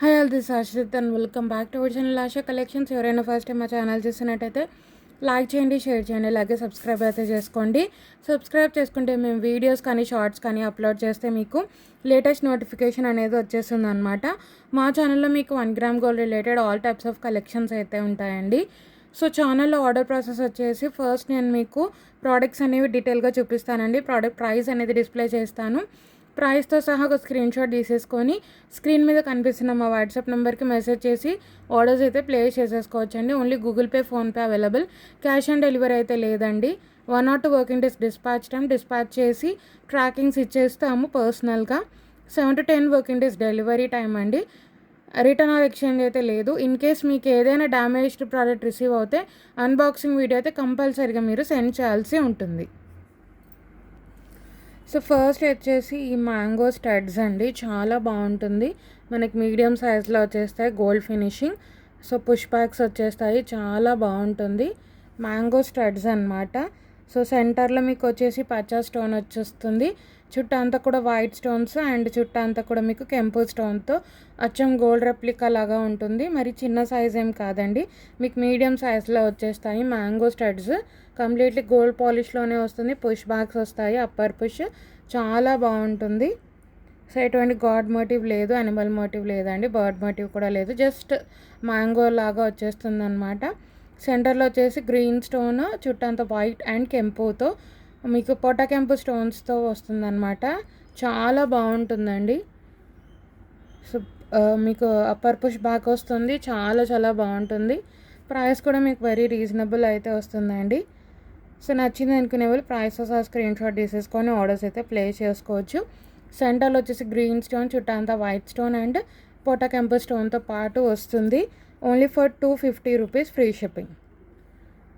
Hi all this Ashrith and welcome back to our channel ASHA collections. ఎవరైనా first time మా channel చూసినట్టయితే like చేయండి, share చేయండి, అలాగే సబ్స్క్రైబ్ అయితే చేసుకోండి. సబ్స్క్రైబ్ చేసుకుంటే మేము వీడియోస్ కానీ షార్ట్స్ కానీ అప్లోడ్ చేస్తే మీకు లేటెస్ట్ నోటిఫికేషన్ అనేది వచ్చేస్తుంది అనమాట. మా ఛానల్లో మీకు 1 gram gold related all types of collections అయితే ఉంటాయండి. సో ఛానల్లో ఆర్డర్ ప్రాసెస్ వచ్చేసి ఫస్ట్ నేను మీకు ప్రోడక్ట్స్ అనేవి డీటెయిల్గా చూపిస్తానండి. ప్రోడక్ట్ ప్రైస్ అనేది డిస్ప్లే చేస్తాను. ప్రైస్తో సహా ఒక స్క్రీన్ షాట్ తీసేసుకొని స్క్రీన్ మీద కనిపిస్తున్న మా వాట్సాప్ నెంబర్కి మెసేజ్ చేసి ఆర్డర్స్ అయితే ప్లేస్ చేసేసుకోవచ్చు అండి. Only Google pay, PhonePe available. Cash on delivery అయితే లేదండి. 1 or 2 వర్కింగ్ డేస్ డిస్పాచ్ చేసి ట్రాకింగ్స్ ఇచ్చేస్తాము పర్సనల్గా. 7 to 10 working days delivery time అండి. రిటర్న్ ఆర్ ఎక్స్చేంజ్ అయితే లేదు. ఇన్ కేస్ మీకు ఏదైనా డ్యామేజ్డ్ ప్రోడక్ట్ రిసీవ్ అవుతే అన్బాక్సింగ్ వీడియో అయితే కంపల్సరీగా మీరు సెండ్ చేయాల్సి ఉంటుంది. సో ఫస్ట్ వచ్చేసి ఈ మ్యాంగో స్టడ్స్ అండి, చాలా బాగుంటుంది. మనకి మీడియం సైజ్లో వచ్చేస్తాయి, gold finishing. So push backs వచ్చేస్తాయి, చాలా బాగుంటుంది. మ్యాంగో స్టడ్స్ అనమాట. సో సెంటర్లో మీకు వచ్చేసి పచ్చా స్టోన్ వచ్చేస్తుంది. చుట్టూ అంతా కూడా వైట్ స్టోన్స్ అండ్ చుట్టూ అంతా కూడా మీకు కెంపు స్టోన్తో అచ్చం గోల్డ్ రెప్లికా లాగా ఉంటుంది. మరి చిన్న సైజ్ ఏం కాదండి, మీకు మీడియం సైజ్లో వచ్చేస్తాయి. మ్యాంగో స్టడ్స్ కంప్లీట్లీ గోల్డ్ పాలిష్లోనే వస్తుంది. పుష్ బ్యాగ్స్ వస్తాయి, అప్పర్ పుష్, చాలా బాగుంటుంది. సో ఎటువంటి గాడ్ మోటివ్ లేదు, అనిమల్ మోటివ్ లేదండి, బర్డ్ మోటివ్ కూడా లేదు, జస్ట్ మ్యాంగో లాగా వచ్చేస్తుంది అనమాట. సెంటర్లో వచ్చేసి గ్రీన్ స్టోన్, చుట్టంతా వైట్ అండ్ కెంపుతో మీకు పొట్ట కెంపు స్టోన్స్తో వస్తుందన్నమాట. చాలా బాగుంటుందండి. సో మీకు అప్పర్ పుష్ బ్యాక్ వస్తుంది, చాలా చాలా బాగుంటుంది. ప్రైస్ కూడా మీకు వెరీ రీజనబుల్ అయితే వస్తుందండి. సో నచ్చింది అనుకునే వాళ్ళు ప్రైస్ స్క్రీన్ షాట్ తీసేసుకొని ఆర్డర్స్ అయితే ప్లేస్ చేసుకోవచ్చు. సెంటర్లో వచ్చేసి గ్రీన్ స్టోన్, చుట్టంతా వైట్ స్టోన్ అండ్ పొట్ట కెంపు స్టోన్తో పాటు వస్తుంది. Only for 250 rupees free shipping.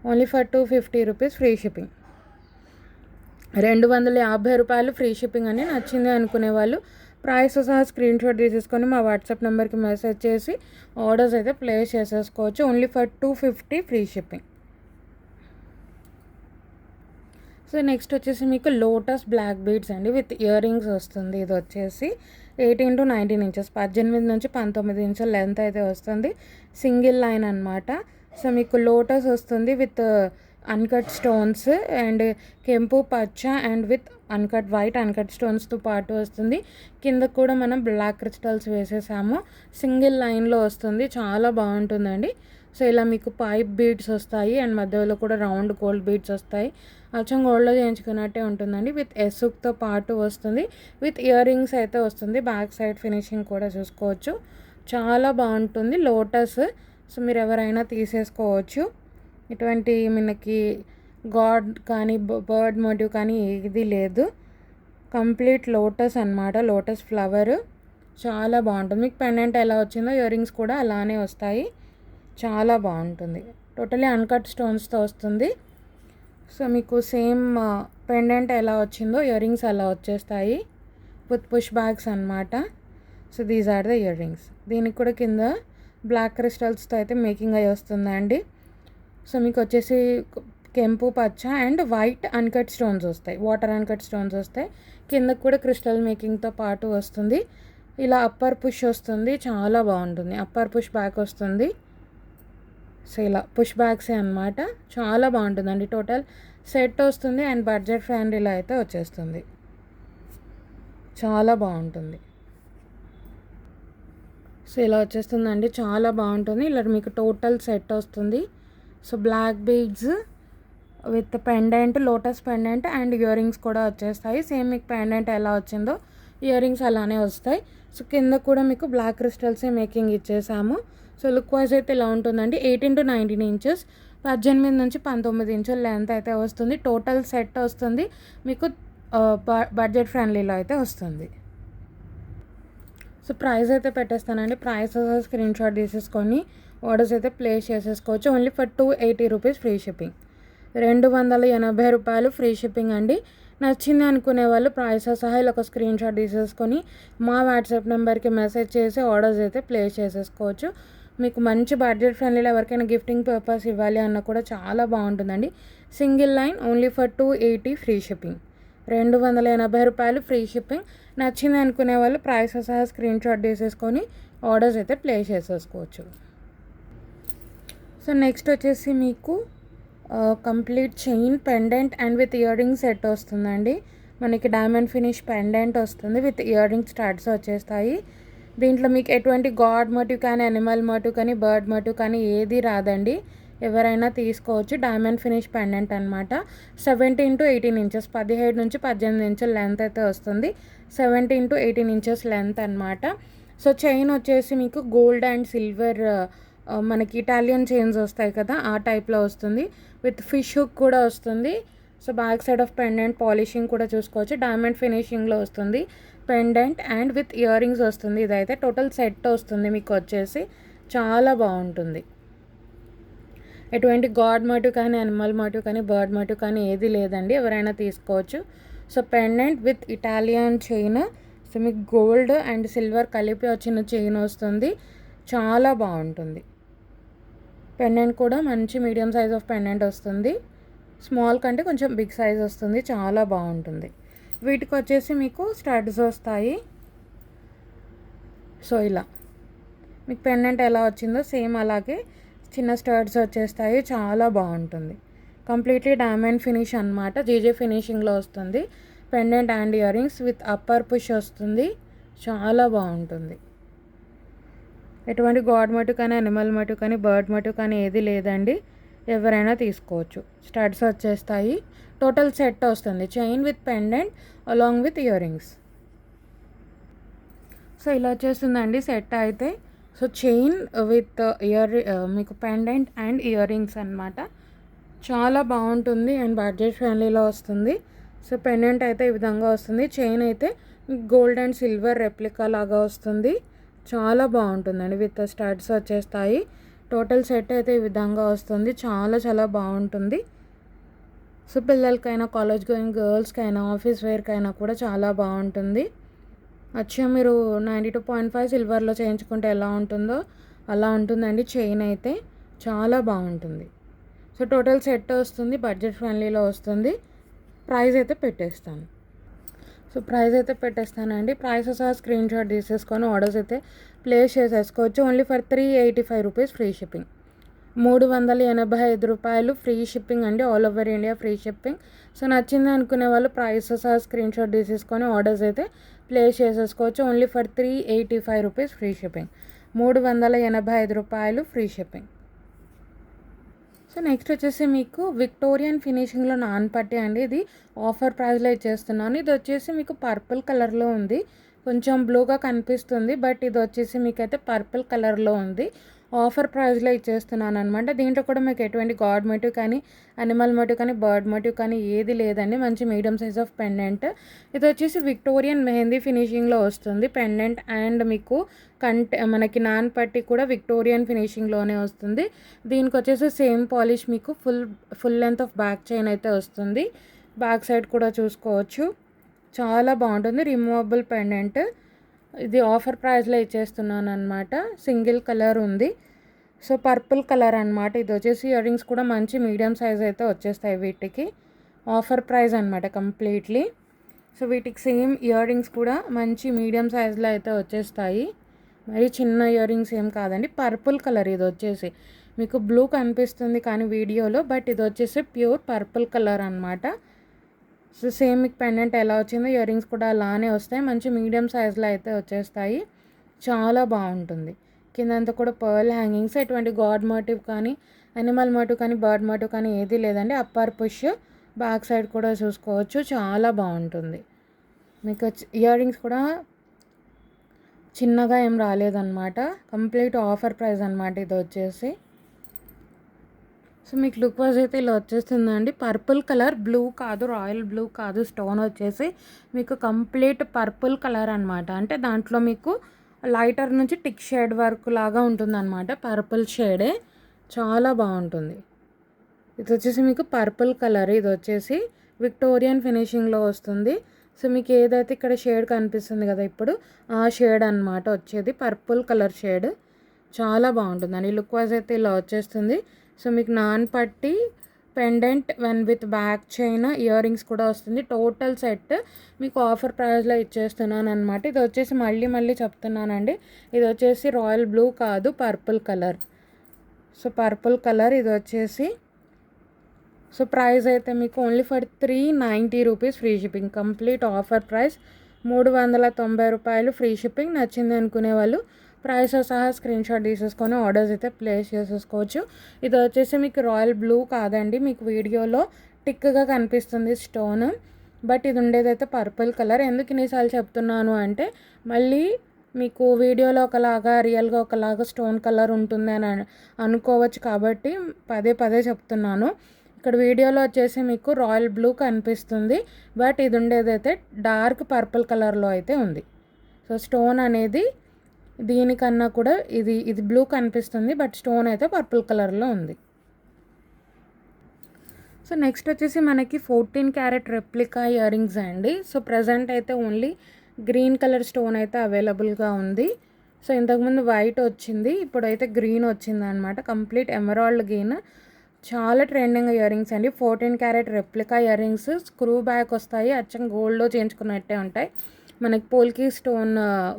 Only for 250 rupees free shipping. 250 రూపాయలు ఫ్రీ షిప్పింగ్ అని. నచ్చింది అనుకునే వాళ్ళు ప్రైస్ స్క్రీన్ షాట్ తీసేసుకొని మా వాట్సాప్ నెంబర్కి మెసేజ్ చేసి ఆర్డర్స్ అయితే ప్లేస్ చేసేసుకోవచ్చు. Only for 250 free shipping. So next వచ్చేసి మీకు లోటస్ బ్లాక్ బీడ్స్ అండి విత్ ఇయర్ రింగ్స్ వస్తుంది. ఇది వచ్చేసి 18 to 19 ఇంచెస్, 18 నుంచి 19 ఇంచుల లెంత్ అయితే వస్తుంది. సింగిల్ లైన్ అనమాట. సో మీకు లోటస్ వస్తుంది విత్ అన్కట్ స్టోన్స్ అండ్ కెంపు పచ్చ and with uncut white uncut స్టోన్స్తో పాటు వస్తుంది. కింద కూడా మనం బ్లాక్ క్రిస్టల్స్ వేసేసాము. సింగిల్ లైన్లో వస్తుంది, చాలా బాగుంటుందండి. సో ఇలా మీకు పైప్ బీడ్స్ వస్తాయి అండ్ మధ్యలో కూడా రౌండ్ గోల్డ్ బీడ్స్ వస్తాయి. అచ్చం గోల్డ్లో చేయించుకున్నట్టే ఉంటుందండి. విత్ ఎసుక్తో పాటు వస్తుంది, విత్ ఇయర్ రింగ్స్ అయితే వస్తుంది. బ్యాక్ సైడ్ ఫినిషింగ్ కూడా చూసుకోవచ్చు, చాలా బాగుంటుంది. లోటస్. సో మీరు ఎవరైనా తీసేసుకోవచ్చు. ఇటువంటి మనకి గాడ్ కానీ బర్డ్ మోటివ్ కానీ ఏది లేదు, కంప్లీట్ లోటస్ అనమాట, లోటస్ ఫ్లవర్. చాలా బాగుంటుంది. మీకు పెండెంట్ ఎలా వచ్చిందో ఇయర్ రింగ్స్ కూడా అలానే వస్తాయి, చాలా బాగుంటుంది. టోటలీ అన్కట్ స్టోన్స్తో వస్తుంది. సో మీకు సేమ్ పెండెంట్ ఎలా వచ్చిందో ఇయర్ రింగ్స్ అలా వచ్చేస్తాయి విత్ పుష్ బ్యాగ్స్ అనమాట. So these are the earrings. దీనికి కూడా కింద బ్లాక్ క్రిస్టల్స్తో అయితే మేకింగ్ అయ్యి వస్తుందండి. సో మీకు వచ్చేసి కెంపు పచ్చ అండ్ వైట్ అన్కట్ స్టోన్స్ వస్తాయి, వాటర్ అన్కట్ స్టోన్స్ వస్తాయి. కిందకు కూడా క్రిస్టల్ మేకింగ్తో పాటు వస్తుంది. ఇలా అప్పర్ పుష్ వస్తుంది, చాలా బాగుంటుంది. అప్పర్ పుష్ బ్యాక్ వస్తుంది. సో ఇలా పుష్ బ్యాగ్సే అనమాట, చాలా బాగుంటుందండి. టోటల్ సెట్ వస్తుంది అండ్ బడ్జెట్ ఫ్రెండ్లీలో అయితే వచ్చేస్తుంది, చాలా బాగుంటుంది. సో ఇలా వచ్చేస్తుందండి, చాలా బాగుంటుంది. ఇలా మీకు టోటల్ సెట్ వస్తుంది. So black beads with pendant, lotus pendant and earrings కూడా వచ్చేస్తాయి. సేమ్ మీకు పెండెంట్ ఎలా వచ్చిందో ఇయర్ రింగ్స్ అలానే వస్తాయి. సో కింద కూడా మీకు బ్లాక్ క్రిస్టల్సే మేకింగ్ ఇచ్చేసాము. సో లుక్ వైజ్ అయితే ఇలా ఉంటుందండి. 18 to 19 ఇంచెస్, 18 నుంచి 19 ఇంచుల లెంత్ అయితే వస్తుంది. టోటల్ సెట్ వస్తుంది మీకు బడ్జెట్ ఫ్రెండ్లీలో అయితే వస్తుంది. సో ప్రైస్ అయితే పెట్టేస్తానండి. ప్రైస్ స్క్రీన్ షాట్ తీసేసుకొని ఆర్డర్స్ అయితే ప్లేస్ చేసేసుకోవచ్చు. Only for 280 rupees free shipping. 280 రూపాయలు ఫ్రీ షిప్పింగ్ అండి. నచ్చింది అనుకునే వాళ్ళు ప్రైస్ సహా ఇలా ఒక స్క్రీన్ షాట్ తీసేసుకొని మా వాట్సాప్ నెంబర్కి మెసేజ్ చేసి ఆర్డర్స్ అయితే ప్లేస్ చేసేసుకోవచ్చు. మీకు మంచి బడ్జెట్ ఫ్రెండ్లీలో ఎవరికైనా గిఫ్టింగ్ పర్పస్ ఇవ్వాలి అన్న కూడా చాలా బాగుంటుందండి. Single line, only for 280 free shipping. రూ. 280 ఫ్రీ షిప్పింగ్. నచ్చింది అనుకునే వాళ్ళు ప్రైస్ సహా స్క్రీన్ షాట్ తీసేసుకొని ఆర్డర్స్ అయితే ప్లేస్ చేసేసుకోవచ్చు. సో నెక్స్ట్ వచ్చేసి మీకు complete chain pendant and with ear ring set వస్తుందండి. మనకి డైమండ్ ఫినిష్ పెండెంట్ వస్తుంది విత్ ఇయర్ రింగ్ స్టార్ట్స్ వచ్చేస్తాయి. దీంట్లో మీకు ఎటువంటి గాడ్ మోటివ్ కానీ అనిమల్ మోటివ్ కానీ బర్డ్ మోటివ్ కానీ ఏది రాదండి. ఎవరైనా తీసుకోవచ్చు. డైమండ్ ఫినిష్ పెండెంట్ అనమాట. 17 to 18 ఇంచెస్, 17 నుంచి 18 ఇంచుల లెంత్ అయితే వస్తుంది. 17 to 18 ఇంచెస్ లెంత్ అనమాట. సో చైన్ వచ్చేసి మీకు గోల్డ్ అండ్ సిల్వర్ మనకి ఇటాలియన్ చైన్స్ వస్తాయి కదా, ఆ టైప్లో వస్తుంది. విత్ ఫిష్ హుక్ కూడా వస్తుంది. So back side of pendant polishing కూడా చూసుకోవచ్చు. డైమండ్ ఫినిషింగ్లో వస్తుంది pendant and with ear rings వస్తుంది. ఇదైతే టోటల్ సెట్ వస్తుంది మీకు వచ్చేసి. చాలా బాగుంటుంది. ఎటువంటి గాడ్ మోటివ్ కానీ అనిమల్ మోటివ్ కానీ బర్డ్ మోటివ్ కానీ ఏది లేదండి. ఎవరైనా తీసుకోవచ్చు. So pendant with Italian chain. So మీకు గోల్డ్ అండ్ సిల్వర్ కలిపి వచ్చిన చైన్ వస్తుంది. చాలా బాగుంటుంది. పెండెంట్ కూడా మంచి మీడియం సైజ్ ఆఫ్ పెండెంట్ వస్తుంది. స్మాల్ కంటే కొంచెం బిగ్ సైజ్ వస్తుంది. చాలా బాగుంటుంది. వీటికి వచ్చేసి మీకు స్టడ్స్ వస్తాయి. సో ఇలా మీకు పెండెంట్ ఎలా వచ్చిందో సేమ్ అలాగే చిన్న స్టడ్స్ వచ్చేస్తాయి. చాలా బాగుంటుంది. కంప్లీట్లీ డైమండ్ ఫినిష్ అనమాట. జీజే ఫినిషింగ్లో వస్తుంది. Pendant and ear rings with upper push వస్తుంది. చాలా బాగుంటుంది. ఎటువంటి గాడ్ మోటివ్ కానీ అనిమల్ మోటివ్ కానీ బర్డ్ మోటివ్ కానీ ఏది లేదండి. ఎవరైనా తీసుకోవచ్చు. స్టడ్స్ వచ్చేస్తాయి. టోటల్ సెట్ వస్తుంది. Chain with pendant along with ear rings. So ఇలా వచ్చేస్తుందండి సెట్ అయితే. సో చైన్ విత్ మీకు పెండెంట్ అండ్ ఇయర్ రింగ్స్ అనమాట. చాలా బాగుంటుంది అండ్ బడ్జెట్ ఫ్రెండ్లీలో వస్తుంది. సో పెండెంట్ అయితే ఈ విధంగా వస్తుంది. చైన్ అయితే గోల్డ్ అండ్ సిల్వర్ రెప్లికా లాగా వస్తుంది. చాలా బాగుంటుందండి. విత్ స్టడ్స్ వచ్చేస్తాయి. టోటల్ సెట్ అయితే ఈ విధంగా వస్తుంది. చాలా చాలా బాగుంటుంది. సో పిల్లలకైనా, కాలేజ్ గోయింగ్ గర్ల్స్కైనా, ఆఫీస్ వేర్కైనా కూడా చాలా బాగుంటుంది. అచ్చా మీరు 92.5 సిల్వర్లో చేయించుకుంటే ఎలా ఉంటుందో అలా ఉంటుందండి. చైన్ అయితే చాలా బాగుంటుంది. సో టోటల్ సెట్ వస్తుంది. బడ్జెట్ ఫ్రెండ్లీలో వస్తుంది. ప్రైస్ అయితే పెట్టేస్తాను. సో ప్రైస్ అయితే పెట్టేస్తానండి. ప్రైస్ సహా స్క్రీన్ షాట్ తీసేసుకొని ఆర్డర్స్ అయితే ప్లేస్ చేసేసుకోవచ్చు. Only for 385 rupees free shipping. 385 రూపాయలు ఫ్రీ షిప్పింగ్ అండి. All over India free shipping. So నచ్చింది అనుకునే వాళ్ళు ప్రైస్ సహా స్క్రీన్ షాట్ తీసేసుకొని ఆర్డర్స్ అయితే ప్లేస్ చేసేసుకోవచ్చు. Only for 385 rupees free shipping. 385 రూపాయలు ఫ్రీ షిప్పింగ్. సో నెక్స్ట్ వచ్చేసి మీకు విక్టోరియన్ ఫినిషింగ్లో నాన్ పట్టి అండి. ఇది ఆఫర్ ప్రైస్లో ఇచ్చేస్తున్నాను. ఇది వచ్చేసి మీకు పర్పుల్ కలర్లో ఉంది. కొంచెం బ్లూగా కనిపిస్తుంది, బట్ ఇది వచ్చేసి మీకైతే పర్పుల్ కలర్లో ఉంది. ఆఫర్ ప్రైస్లో ఇచ్చేస్తున్నాను అనమాట. దీంట్లో కూడా మీకు ఎటువంటి గాడ్ మోటివ్ కానీ అనిమల్ మోటివ్ కానీ బర్డ్ మోటివ్ కానీ ఏది లేదండి. మంచి మీడియం సైజ్ ఆఫ్ పెండెంట్. ఇది వచ్చేసి విక్టోరియన్ మెహందీ ఫినిషింగ్లో వస్తుంది పెండెంట్ అండ్ మీకు మనకి నాన్ పట్టి కూడా విక్టోరియన్ ఫినిషింగ్లోనే వస్తుంది. దీనికి వచ్చేసి సేమ్ పాలిష్ మీకు full length of back chain అయితే వస్తుంది. బ్యాక్ సైడ్ కూడా చూసుకోవచ్చు. చాలా బాగుంటుంది. Removable pendant. ఇది ఆఫర్ ప్రైస్లో ఇచ్చేస్తున్నాను అనమాట. సింగిల్ కలర్ ఉంది. సో పర్పుల్ కలర్ అనమాట. ఇది వచ్చేసి ఇయర్ రింగ్స్ కూడా మంచి మీడియం సైజ్ అయితే వచ్చేస్తాయి వీటికి. ఆఫర్ ప్రైస్ అనమాట కంప్లీట్లీ. సో వీటికి సేమ్ ఇయర్ రింగ్స్ కూడా మంచి మీడియం సైజ్లో అయితే వచ్చేస్తాయి. మరి చిన్న ఇయర్ రింగ్స్ ఏం కాదండి. పర్పుల్ కలర్ ఇది వచ్చేసి మీకు బ్లూ కనిపిస్తుంది కానీ వీడియోలో, బట్ ఇది వచ్చేసి ప్యూర్ పర్పుల్ కలర్ అనమాట. సో సేమ్ మీకు పెండెంట్ ఎలా వచ్చిందో ఇయర్ రింగ్స్ కూడా అలానే వస్తాయి. మంచి మీడియం సైజ్లో అయితే వచ్చేస్తాయి. చాలా బాగుంటుంది. కిందంతా కూడా పర్ల్ హ్యాంగింగ్స్. ఎటువంటి గాడ్ మోటివ్ కానీ అనిమల్ మోటివ్ కానీ బర్డ్ మోటివ్ కానీ ఏది లేదండి. అప్పర్ పుష్, బ్యాక్ సైడ్ కూడా చూసుకోవచ్చు. చాలా బాగుంటుంది. మీకు ఇయర్ రింగ్స్ కూడా చిన్నగా ఏం రాలేదన్నమాట. కంప్లీట్ ఆఫర్ ప్రైస్ అనమాట ఇది వచ్చేసి. సో మీకు లుక్ వైజ్ అయితే ఇలా వచ్చేస్తుందండి. పర్పుల్ కలర్, బ్లూ కాదు, రాయల్ బ్లూ కాదు. స్టోన్ వచ్చేసి మీకు కంప్లీట్ పర్పుల్ కలర్ అనమాట. అంటే దాంట్లో మీకు లైటర్ నుంచి టిక్ షేడ్ వర్క్ లాగా ఉంటుందన్నమాట. పర్పుల్ షేడే. చాలా బాగుంటుంది. ఇది వచ్చేసి మీకు పర్పుల్ కలర్. ఇది వచ్చేసి విక్టోరియన్ ఫినిషింగ్లో వస్తుంది. సో మీకు ఏదైతే ఇక్కడ షేడ్ కనిపిస్తుంది కదా ఇప్పుడు, ఆ షేడ్ అనమాట వచ్చేది. Purple colour shade. చాలా బాగుంటుందండి. లుక్ వైజ్ అయితే ఇలా వచ్చేస్తుంది. సో మీకు నాన్ పట్టి pendant one with back chain, ear rings కూడా వస్తుంది. టోటల్ సెట్ మీకు ఆఫర్ ప్రైస్లో ఇచ్చేస్తున్నాను అనమాట. ఇది వచ్చేసి మళ్ళీ చెప్తున్నానండి, ఇది వచ్చేసి రాయల్ బ్లూ కాదు, purple colour. So purple colour ఇది వచ్చేసి. సో ప్రైస్ అయితే మీకు only for 390 rupees free shipping. Complete offer price 390 రూపాయలు ఫ్రీ షిప్పింగ్. నచ్చింది అనుకునే వాళ్ళు ప్రైస్తో సహా స్క్రీన్ షాట్ తీసేసుకొని ఆర్డర్స్ అయితే ప్లేస్ చేసేసుకోవచ్చు. ఇది వచ్చేసి మీకు రాయల్ బ్లూ కాదండి, మీకు వీడియోలో టిక్గా కనిపిస్తుంది స్టోన్, బట్ ఇది ఉండేదైతే పర్పుల్ కలర్. ఎందుకు ఇన్నిసార్లు చెప్తున్నాను అంటే మళ్ళీ మీకు వీడియోలో ఒకలాగా రియల్గా ఒకలాగా స్టోన్ కలర్ ఉంటుంది అని అనుకోవచ్చు, కాబట్టి పదే చెప్తున్నాను. ఇక్కడ వీడియోలో వచ్చేసి మీకు రాయల్ బ్లూ కనిపిస్తుంది, బట్ ఇది ఉండేదైతే డార్క్ పర్పుల్ కలర్లో అయితే ఉంది. సో స్టోన్ అనేది దీనికన్నా కూడా ఇది బ్లూ కనిపిస్తుంది, బట్ స్టోన్ అయితే పర్పుల్ కలర్లో ఉంది. సో నెక్స్ట్ వచ్చేసి మనకి 14 క్యారెట్ రెప్లికా ఇయర్ రింగ్స్ అండి. సో ప్రజెంట్ అయితే ఓన్లీ గ్రీన్ కలర్ స్టోన్ అయితే అవైలబుల్గా ఉంది. సో ఇంతకుముందు వైట్ వచ్చింది, ఇప్పుడైతే గ్రీన్ వచ్చింది అనమాట. కంప్లీట్ ఎమరాల్డ్ గ్రీన్, చాలా ట్రెండింగ్ ఇయర్ రింగ్స్ అండి. 14 carrot replica ear rings, screw back వస్తాయి, అచ్చం గోల్డ్లో చేయించుకున్నట్టే ఉంటాయి. మనకి పోల్కి స్టోన్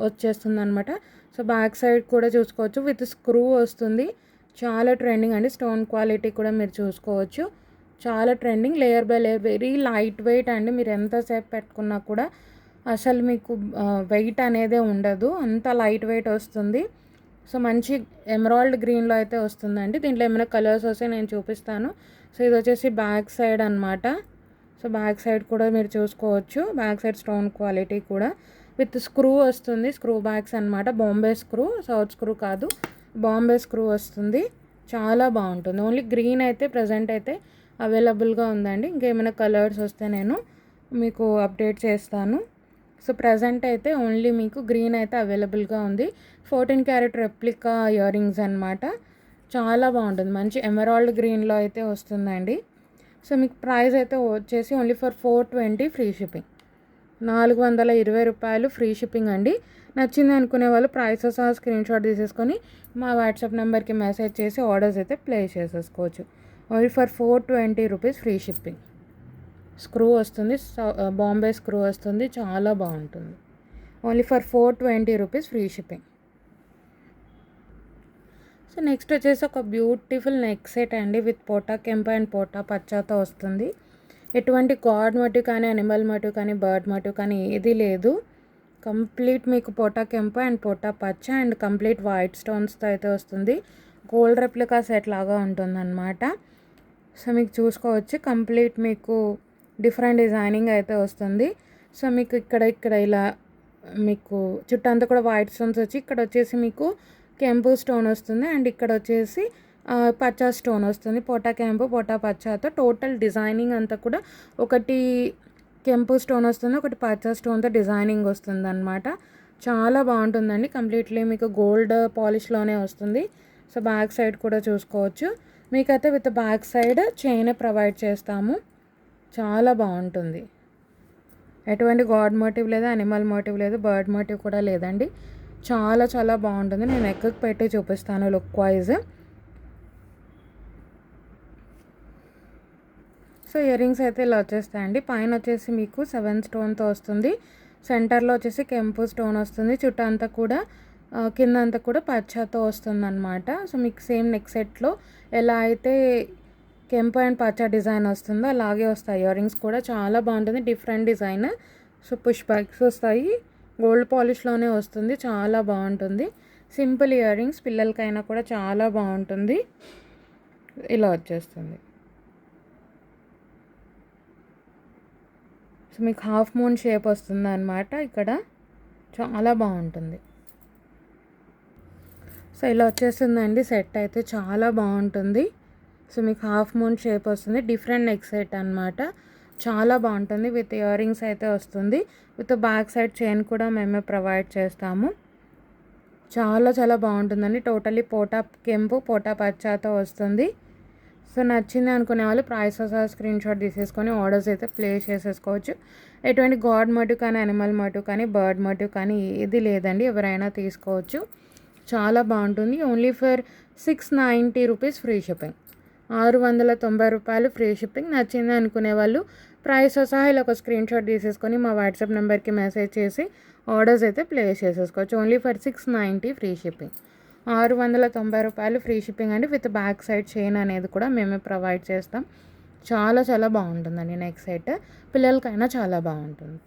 వచ్చేస్తుంది అనమాట. సో బ్యాక్ సైడ్ కూడా చూసుకోవచ్చు, విత్ స్క్రూ వస్తుంది. చాలా ట్రెండింగ్ అండి, స్టోన్ క్వాలిటీ కూడా మీరు చూసుకోవచ్చు, చాలా trending. Layer by layer, very light weight అండి. మీరు ఎంతసేపు పెట్టుకున్నా కూడా అసలు మీకు వెయిట్ అనేదే ఉండదు, అంత లైట్ వెయిట్ వస్తుంది. సో మంచి ఎమరాల్డ్ గ్రీన్లో అయితే వస్తుందండి. దీంట్లో ఏమైనా కలర్స్ వస్తే నేను చూపిస్తాను. సో ఇది వచ్చేసి బ్యాక్ సైడ్ అనమాట. సో బ్యాక్ సైడ్ కూడా మీరు చూసుకోవచ్చు, బ్యాక్ సైడ్ స్టోన్ క్వాలిటీ కూడా విత్ స్క్రూ వస్తుంది. స్క్రూ బ్యాగ్స్ అనమాట, బాంబే స్క్రూ, సౌత్ స్క్రూ కాదు, బాంబే స్క్రూ వస్తుంది. చాలా బాగుంటుంది. ఓన్లీ గ్రీన్ అయితే ప్రజెంట్ అయితే అవైలబుల్గా ఉందండి. ఇంకేమైనా కలర్స్ వస్తే నేను మీకు అప్డేట్ చేస్తాను. సో ప్రజెంట్ అయితే ఓన్లీ మీకు గ్రీన్ అయితే అవైలబుల్గా ఉంది. 14 క్యారెట్ రెప్లికా ఇయర్ రింగ్స్ అనమాట. చాలా బాగుంటుంది, మంచి ఎమరాల్డ్ గ్రీన్లో అయితే వస్తుందండి. సో మీకు ప్రైస్ అయితే వచ్చేసి ఓన్లీ ఫర్ 420 ఫ్రీ షిప్పింగ్. 420 రూపాయలు ఫ్రీ షిప్పింగ్ అండి. నచ్చింది అనుకునే వాళ్ళు ప్రైస్ సహా స్క్రీన్ షాట్ తీసేసుకొని మా వాట్సాప్ నెంబర్కి మెసేజ్ చేసి ఆర్డర్స్ అయితే ప్లేస్ చేసేసుకోవచ్చు. Only for 420 rupees free shipping. Screw వస్తుంది, బాంబే స్క్రూ వస్తుంది, చాలా బాగుంటుంది. Only for 420 rupees free shipping. So next వచ్చేసి ఒక బ్యూటిఫుల్ నెక్ సెట్ అండి, విత్ పోటా కెంపు అండ్ పోటా పచ్చాతో వస్తుంది. ఎటువంటి గాడ్ మోటివ్ కానీ, అనిమల్ మోటివ్ కానీ, బర్డ్ మోటివ్ కానీ ఏది లేదు. కంప్లీట్ మీకు పోటా కెంపు అండ్ పోటా పచ్చ అండ్ కంప్లీట్ వైట్ స్టోన్స్తో అయితే వస్తుంది. గోల్డ్ రెప్లికా సెట్ లాగా ఉంటుందన్నమాట. సో మీకు చూసుకోవచ్చు, కంప్లీట్ మీకు డిఫరెంట్ డిజైనింగ్ అయితే వస్తుంది. సో మీకు ఇక్కడ ఇలా మీకు చుట్టంతా కూడా వైట్ స్టోన్స్ వచ్చి, ఇక్కడ వచ్చేసి మీకు కెంపు స్టోన్ వస్తుంది, అండ్ ఇక్కడ వచ్చేసి పచ్చా స్టోన్ వస్తుంది. పోటా కెంపు పోటా పచ్చాతో టోటల్ డిజైనింగ్ అంతా కూడా ఒకటి కెంపు స్టోన్ వస్తుంది, ఒకటి పచ్చా స్టోన్తో డిజైనింగ్ వస్తుంది అనమాట. చాలా బాగుంటుందండి. కంప్లీట్లీ మీకు గోల్డ్ పాలిష్లోనే వస్తుంది. సో బ్యాక్ సైడ్ కూడా చూసుకోవచ్చు, మీకైతే with back side chain provide చేస్తాము. చాలా బాగుంటుంది. ఎటువంటి గాడ్ మోటివ్ లేదు, అనిమల్ మోటివ్ లేదు, బర్డ్ మోటివ్ కూడా లేదండి. చాలా బాగుంటుంది. నేను ఎక్కకి పెట్టి చూపిస్తాను look wise. So ear rings అయితే ఇలా వచ్చేస్తాయండి. పైన వచ్చేసి మీకు 7 స్టోన్తో వస్తుంది, సెంటర్లో వచ్చేసి కెంపు స్టోన్ వస్తుంది, చుట్టూ అంతా కూడా కింద అంతా కూడా పచ్చాతో వస్తుంది అనమాట. సో మీకు సేమ్ నెక్ సెట్లో ఎలా అయితే కెంపు అండ్ పచ్చ డిజైన్ వస్తుందో అలాగే వస్తాయి. ఇయర్ రింగ్స్ కూడా చాలా బాగుంటుంది, different design. So push backs వస్తాయి, గోల్డ్ పాలిష్లోనే వస్తుంది, చాలా బాగుంటుంది. సింపుల్ ఇయర్ రింగ్స్, పిల్లలకైనా కూడా చాలా బాగుంటుంది. ఇలా వచ్చేస్తుంది. సో మీకు హాఫ్ మూన్ షేప్ వస్తుంది అనమాట, ఇక్కడ చాలా బాగుంటుంది. సో ఇలా వచ్చేస్తుందండి సెట్ అయితే, చాలా బాగుంటుంది. సో మీకు హాఫ్ మూన్ షేప్ వస్తుంది, డిఫరెంట్ నెక్ సెట్ అనమాట, చాలా బాగుంటుంది. విత్ ఇయర్ రింగ్స్ అయితే వస్తుంది, విత్ బ్యాక్ సైడ్ చైన్ కూడా మేమే ప్రొవైడ్ చేస్తాము. చాలా బాగుంటుందండి. టోటలీ పోటా కెంపు పోటా పచ్చాతో వస్తుంది. సో నచ్చింది అనుకునే వాళ్ళు ప్రైస్ స్క్రీన్ షాట్ తీసేసుకొని ఆర్డర్స్ అయితే ప్లేస్ చేసేసుకోవచ్చు. ఎటువంటి గాడ్ మోటివ్ కానీ, అనిమల్ మోటివ్ కానీ, బర్డ్ మోటివ్ కానీ ఏది లేదండి, ఎవరైనా తీసుకోవచ్చు. చాలా బాగుంటుంది. Only for 690 rupees free shipping. రూ. 690 ఫ్రీ షిప్పింగ్. నచ్చింది అనుకునే వాళ్ళు ప్రైస్‌తో సహా ఇలా ఒక స్క్రీన్‌షాట్ తీసేసుకొని మా వాట్సాప్ నెంబర్‌కి మెసేజ్ చేసి ఆర్డర్స్ అయితే ప్లేస్ చేసేసుకోవచ్చు. Only for 690 free shipping. రూ. 690 ఫ్రీ షిప్పింగ్ అండి. విత్ బ్యాక్ సైడ్ చైన్ అనేది కూడా మేమే ప్రొవైడ్ చేస్తాం. చాలా చాలా బాగుంటుందండి నెక్ సెట్. పిల్లలకైనా చాలా బాగుంటుంది.